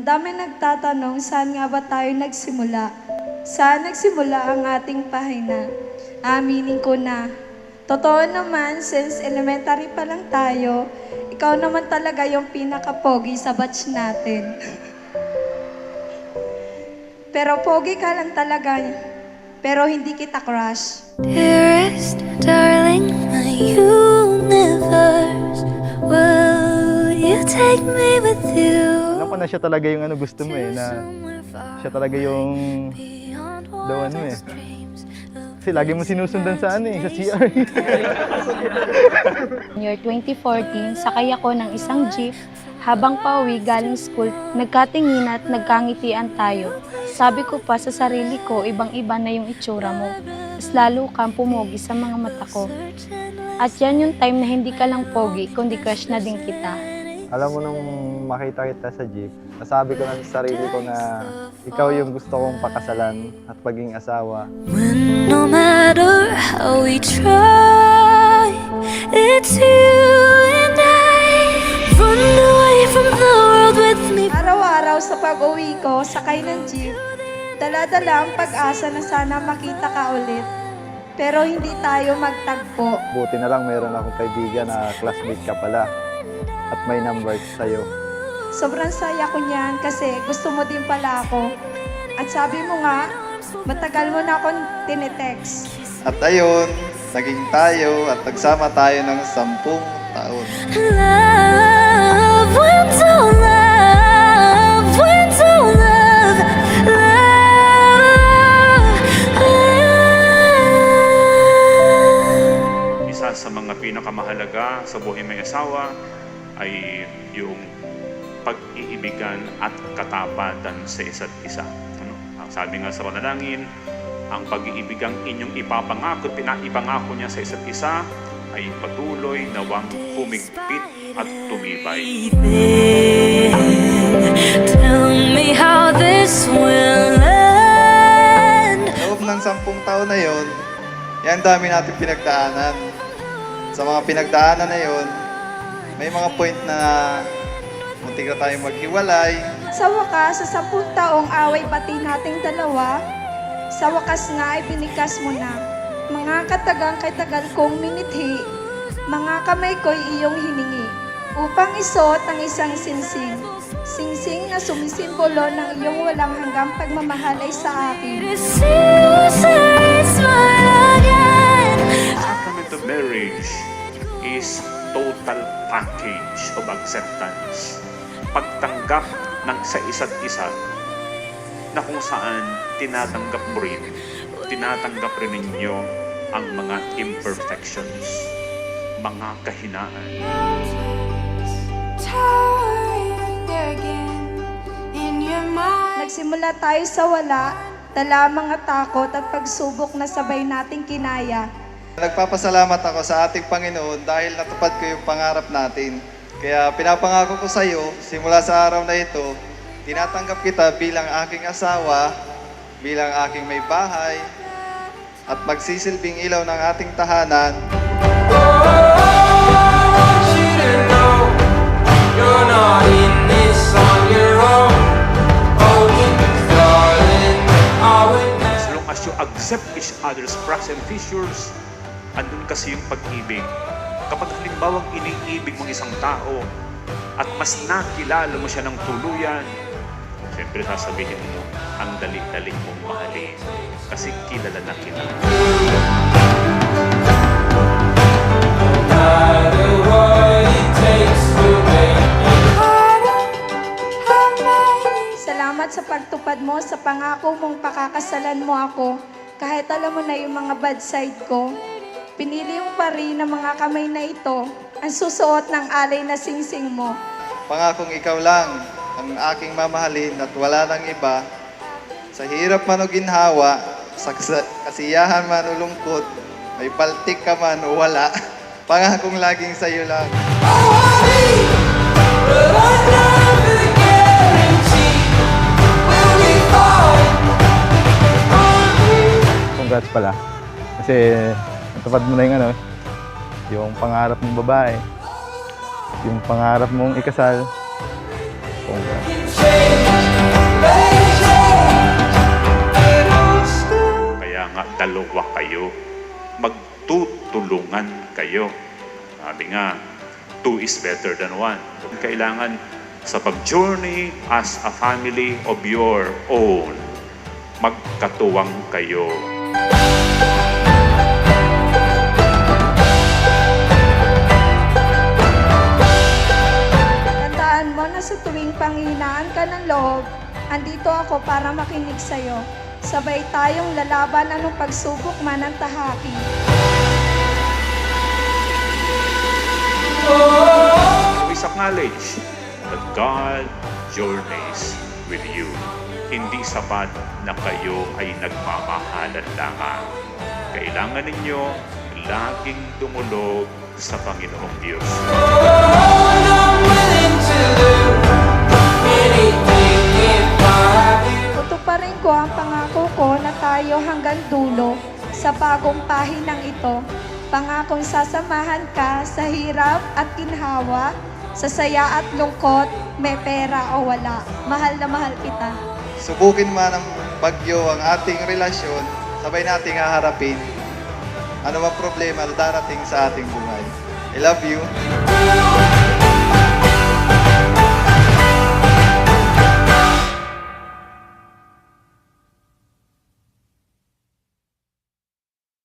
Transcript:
Madami nagtatanong saan nga ba tayo nagsimula? Saan nagsimula ang ating pahina? Aminin ko na. Totoo naman, since elementary pa lang tayo, ikaw naman talaga yung pinaka-pogi sa batch natin. Pero pogi ka lang talaga, pero hindi kita crush. Dearest darling, my universe, will you take me with you? Alam ko na siya talaga yung gusto mo na siya talaga yung the one mo Kasi lagi mo sinusundan sa sa CR. Year 2014, sakay ako ng isang jeep. Habang pauwi galing school, nagkatingin at nagkangitian tayo. Sabi ko pa sa sarili ko, ibang-iba na yung itsura mo. Mas lalo kang pumogi sa mga mata ko. At yan yung time na hindi ka lang pogi, kundi crush na din kita. Alam mo nung makita kita sa jeep, nasabi ko na sa sarili ko na ikaw yung gusto kong pakasalan at maging asawa. When no matter how we try, it's you and I. Run away from the world with me. Araw-araw sa pag-uwi ko, sakay ng jeep, dala-dala ang pag-asa na sana makita ka ulit. Pero hindi tayo magtagpo. Buti na lang meron akong kaibigan na classmate ka pala at may number sa'yo. Sobrang saya ko niyan kasi gusto mo din pala ako. At sabi mo nga, matagal mo na akong tinetext. At ayun, naging tayo at nagsama tayo ng 10 taon. Love, when to love, when to love, love. Isa sa mga pinakamahalaga sa buhay may asawa ay yung pag-iibigan at katapatan sa isa't isa. Ang sabi nga sa panalangin, ang pag-iibigang inyong ipapangako at pinaipangako niya sa isa't isa ay patuloy nawang humigpit at tumibay. Tell me how this will end. Loob ng 10 taon na yon, yan dami natin pinagdaanan. Sa mga pinagdaanan na yon, may mga point na muntik na tayong maghiwalay. Sa wakas, sa 10 taong away bati nating dalawa, sa wakas nga ay binikas mo na. Mga katagang tagal kong minithi, mga kamay ko'y iyong hiningi, upang isuot ang isang singsing. Singsing na sumisimbolo ng iyong walang hanggang pagmamahal ay sa akin. To see you say smile again. Sacrament of marriage is total package of acceptance. Pagtanggap ng sa isa't isa na kung saan tinatanggap rin ninyo ang mga imperfections, mga kahinaan. Nagsimula tayo sa wala, dala mga takot at pagsubok na sabay nating kinaya. Nagpapasalamat ako sa ating Panginoon dahil natupad ko yung pangarap natin. Kaya pinapangako ko sa iyo, simula sa araw na ito, tinatanggap kita bilang aking asawa, bilang aking may bahay, at magsisilbing ilaw ng ating tahanan. As long as you accept each other's cracks and fissures, andun kasi yung pag-ibig. Kapag halimbawang iniibig mong isang tao at mas nakilala mo siya ng tuluyan, siyempre sasabihin mo, ang dali-dali mong mahalin kasi kilala na kita. Salamat sa pagtupad mo sa pangako mong pakakasalan mo ako. Kahit alam mo na yung mga bad side ko, pinili mo pa rin ng mga kamay na ito ang susuot ng alay na singsing mo. Pangakong ikaw lang ang aking mamahalin at wala nang iba. Sa hirap man o ginhawa, sa kasiyahan man o lungkot, may paltik ka man o wala, pangakong laging sa iyo lang. Congrats pala. Kasi natupad mo na yung pangarap mong babae, yung pangarap mong ikasal. Congrats. nga dalawa kayo. Magtutulungan kayo. Sabi nga, two is better than one. Kailangan sa pag-journey as a family of your own, magkatuwang kayo. Tandaan mo na sa tuwing panghinaan ka ng loob, andito ako para makinig sa'yo. Sabay tayong lalaban anong pagsubok man ang tahaki. Always acknowledge that God journeys with you. Hindi sapat na kayo ay nagmamahalan lamang. Kailangan ninyo laging dumulog sa Panginoong Diyos. Tutuparin ko ang pangako ko na tayo hanggang dulo sa bagong pahinang ito. Pangakong sasamahan ka sa hirap at ginhawa, sa saya at lungkot, may pera o wala. Mahal na mahal kita. Subukin man ng bagyo ang ating relasyon, sabay nating haharapin ano bang problema na darating sa ating buhay. I love you.